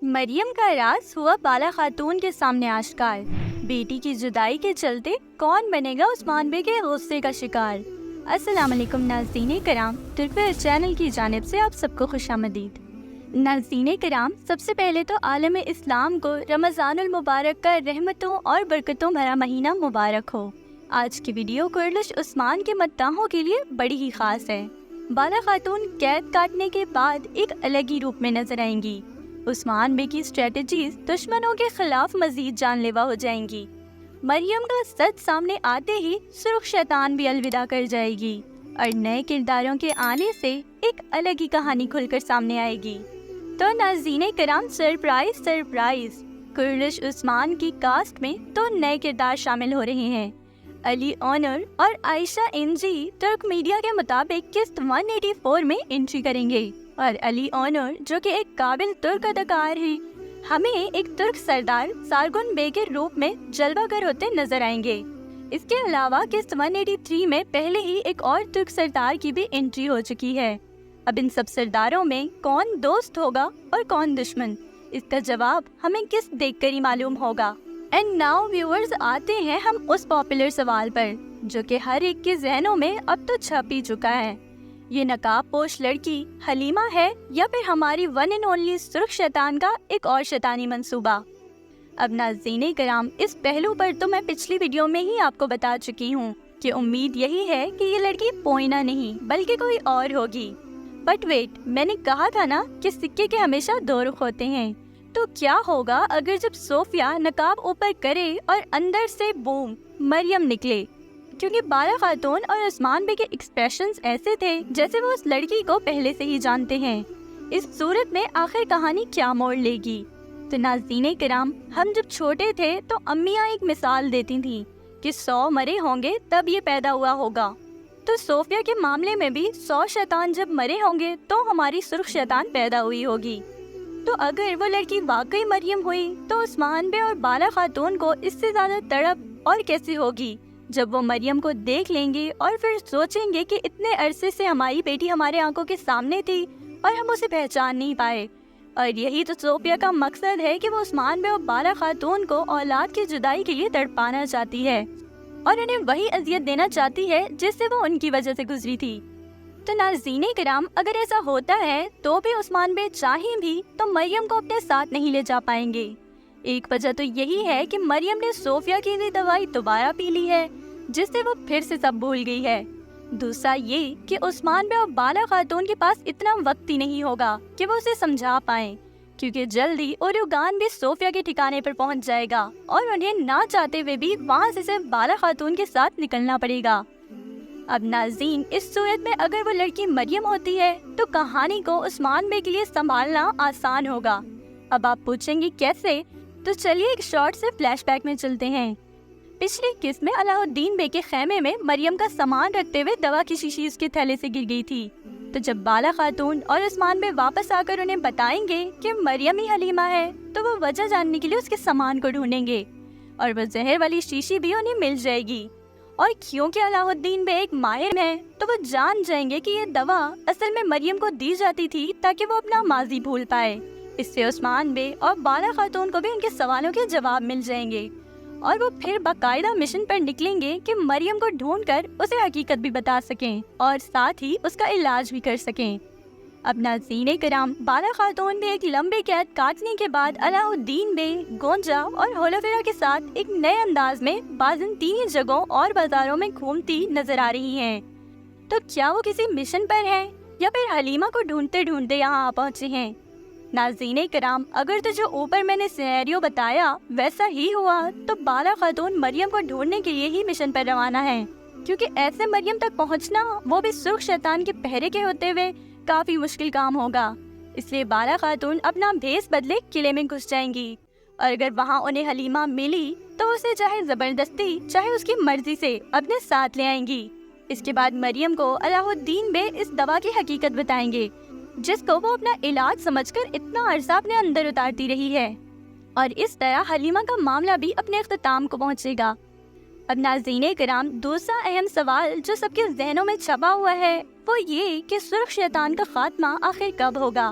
مریم کا راز ہوا بالا خاتون کے سامنے آشکار۔ بیٹی کی جدائی کے چلتے کون بنے گا عثمان بے کے غصے کا شکار؟ السلام علیکم ناظرین کرام، ترفے چینل کی جانب سے آپ سب کو خوش آمدید۔ ناظرین کرام، سب سے پہلے تو عالم اسلام کو رمضان المبارک کا رحمتوں اور برکتوں بھرا مہینہ مبارک ہو۔ آج کی ویڈیو کرلش عثمان کے مداحوں کے لیے بڑی ہی خاص ہے۔ بالا خاتون قید کاٹنے کے بعد ایک الگ ہی روپ میں نظر آئیں گی۔ عثمان بے کی اسٹریٹجیز دشمنوں کے خلاف مزید جان لیوا ہو جائیں گی۔ مریم کا سچ سامنے آتے ہی سرخ شیطان بھی الوداع کر جائے گی اور نئے کرداروں کے آنے سے ایک الگ ہی کہانی کھل کر سامنے آئے گی۔ تو ناظرین کرام، سرپرائز کرلش عثمان کی کاسٹ میں تو نئے کردار شامل ہو رہے ہیں۔ علی اونر اور عائشہ انجی ترک میڈیا کے مطابق قسط 184 میں انٹری کریں گے، اور علی اونر جو کہ ایک قابل ترک اداکار ہے، ہمیں ایک ترک سردار سارگن بے کے روپ میں جلوہ گر ہوتے نظر آئیں گے۔ اس کے علاوہ قسط 183 میں پہلے ہی ایک اور ترک سردار کی بھی انٹری ہو چکی ہے۔ اب ان سب سرداروں میں کون دوست ہوگا اور کون دشمن، اس کا جواب ہمیں کس دیکھ کر ہی معلوم ہوگا۔ اینڈ ناؤ ویورز، آتے ہیں ہم اس پاپولر سوال پر جو کہ ہر ایک کے ذہنوں میں اب تو چھپ ہی چکا ہے۔ یہ نقاب پوش لڑکی حلیمہ ہے یا پھر ہماری ون اینڈ اونلی سرخ شیطان کا ایک اور شیطانی منصوبہ؟ اب ناظرین کرام، اس پہلو پر تو میں پچھلی ویڈیو میں ہی آپ کو بتا چکی ہوں کہ امید یہی ہے کہ یہ لڑکی پوئینہ نہیں بلکہ کوئی اور ہوگی۔ بٹ ویٹ، میں نے کہا تھا نا کہ سکے کے ہمیشہ دو رخ ہوتے ہیں۔ تو کیا ہوگا اگر جب صوفیہ نقاب اوپر کرے اور اندر سے بوم مریم نکلے؟ کیونکہ بالا خاتون اور عثمان بے کے ایکسپریشنز ایسے تھے جیسے وہ اس لڑکی کو پہلے سے ہی جانتے ہیں۔ اس صورت میں آخر کہانی کیا موڑ لے گی؟ تو ناظرین کرام، ہم جب چھوٹے تھے تو امیاں ایک مثال دیتی تھیں کہ 100 مرے ہوں گے تب یہ پیدا ہوا ہوگا۔ تو صوفیہ کے معاملے میں بھی 100 شیطان جب مرے ہوں گے تو ہماری سرخ شیطان پیدا ہوئی ہوگی۔ تو اگر وہ لڑکی واقعی مریم ہوئی تو عثمان بے اور بالا خاتون کو اس سے زیادہ تڑپ اور کیسے ہوگی جب وہ مریم کو دیکھ لیں گے اور پھر سوچیں گے کہ اتنے عرصے سے ہماری بیٹی ہمارے آنکھوں کے سامنے تھی اور ہم اسے پہچان نہیں پائے۔ اور یہی تو صوفیہ کا مقصد ہے کہ وہ عثمان بے اور بالا خاتون کو اولاد کی جدائی کے لیے تڑپانا چاہتی ہے اور انہیں وہی اذیت دینا چاہتی ہے جس سے وہ ان کی وجہ سے گزری تھی۔ تو ناظرین کرام، اگر ایسا ہوتا ہے تو بھی عثمان بے چاہیں بھی تو مریم کو اپنے ساتھ نہیں لے جا پائیں گے۔ ایک وجہ تو یہی ہے کہ مریم نے صوفیہ کی دی دوائی دوبارہ پی لی ہے جس سے وہ پھر سے سب بھول گئی ہے۔ دوسرا یہ کہ عثمان بے اور بالا خاتون کے پاس اتنا وقت ہی نہیں ہوگا کہ وہ اسے سمجھا پائیں، کیونکہ جلدی اوریگان بھی صوفیہ کے ٹھکانے پر پہنچ جائے گا اور انہیں نہ چاہتے ہوئے بھی وہاں سے صرف بالا خاتون کے ساتھ نکلنا پڑے گا۔ اب ناظرین، اس صورت میں اگر وہ لڑکی مریم ہوتی ہے تو کہانی کو عثمان بے کے لیے سنبھالنا آسان ہوگا۔ اب آپ پوچھیں گے کیسے؟ تو چلیے ایک شارٹ سے فلیش بیک میں چلتے ہیں۔ پچھلی قسط میں علاء الدین بے کے خیمے میں مریم کا سامان رکھتے ہوئے دوا کی شیشی اس کے تھیلے سے گر گئی تھی۔ تو جب بالا خاتون اور عثمان بے واپس آ کر انہیں بتائیں گے کہ مریم ہی حلیمہ ہے تو وہ وجہ جاننے کے لیے اس کے سامان کو ڈھونڈیں گے اور وہ زہر والی شیشی بھی انہیں مل جائے گی۔ اور کیونکہ علاء الدین بے ایک ماہر ہے تو وہ جان جائیں گے کہ یہ دوا اصل میں مریم کو دی جاتی تھی تاکہ وہ اپنا ماضی بھول پائے۔ اس سے عثمان بے اور بالا خاتون کو بھی ان کے سوالوں کے جواب مل جائیں گے اور وہ پھر باقاعدہ مشن پر نکلیں گے کہ مریم کو ڈھونڈ کر اسے حقیقت بھی بتا سکیں اور ساتھ ہی اس کا علاج بھی کر سکیں۔ اب ناظرین کرام، بالا خاتون بھی ایک لمبے قید کاٹنے کے بعد علاء الدین بے، گونجا اور ہولوفیرا کے ساتھ ایک نئے انداز میں بازنطینی جگہوں اور بازاروں میں گھومتی نظر آ رہی ہیں۔ تو کیا وہ کسی مشن پر ہیں یا پھر حلیمہ کو ڈھونڈتے ڈھونڈتے یہاں آ پہنچے ہیں؟ ناظرین کرام، اگر تو جو اوپر میں نے سینیریو بتایا ویسا ہی ہوا تو بالا خاتون مریم کو ڈھونڈنے کے لیے ہی مشن پر روانہ ہے، کیونکہ ایسے مریم تک پہنچنا وہ بھی سرخ شیطان کے پہرے کے ہوتے ہوئے کافی مشکل کام ہوگا۔ اس لیے بالا خاتون اپنا بھیس بدلے قلعے میں گھس جائیں گی اور اگر وہاں انہیں حلیمہ ملی تو اسے چاہے زبردستی چاہے اس کی مرضی سے اپنے ساتھ لے آئیں گی۔ اس کے بعد مریم کو علاء الدین بے اس دوا کی حقیقت بتائیں گے جس کو وہ اپنا علاج سمجھ کر اتنا عرصہ اپنے اندر اتارتی رہی ہے، اور اس طرح حلیمہ کا معاملہ بھی اپنے اختتام کو پہنچے گا۔ اب ناظرین کرام، دوسرا اہم سوال جو سب کے ذہنوں میں چھپا ہوا ہے وہ یہ کہ سرخ شیطان کا خاتمہ آخر کب ہوگا؟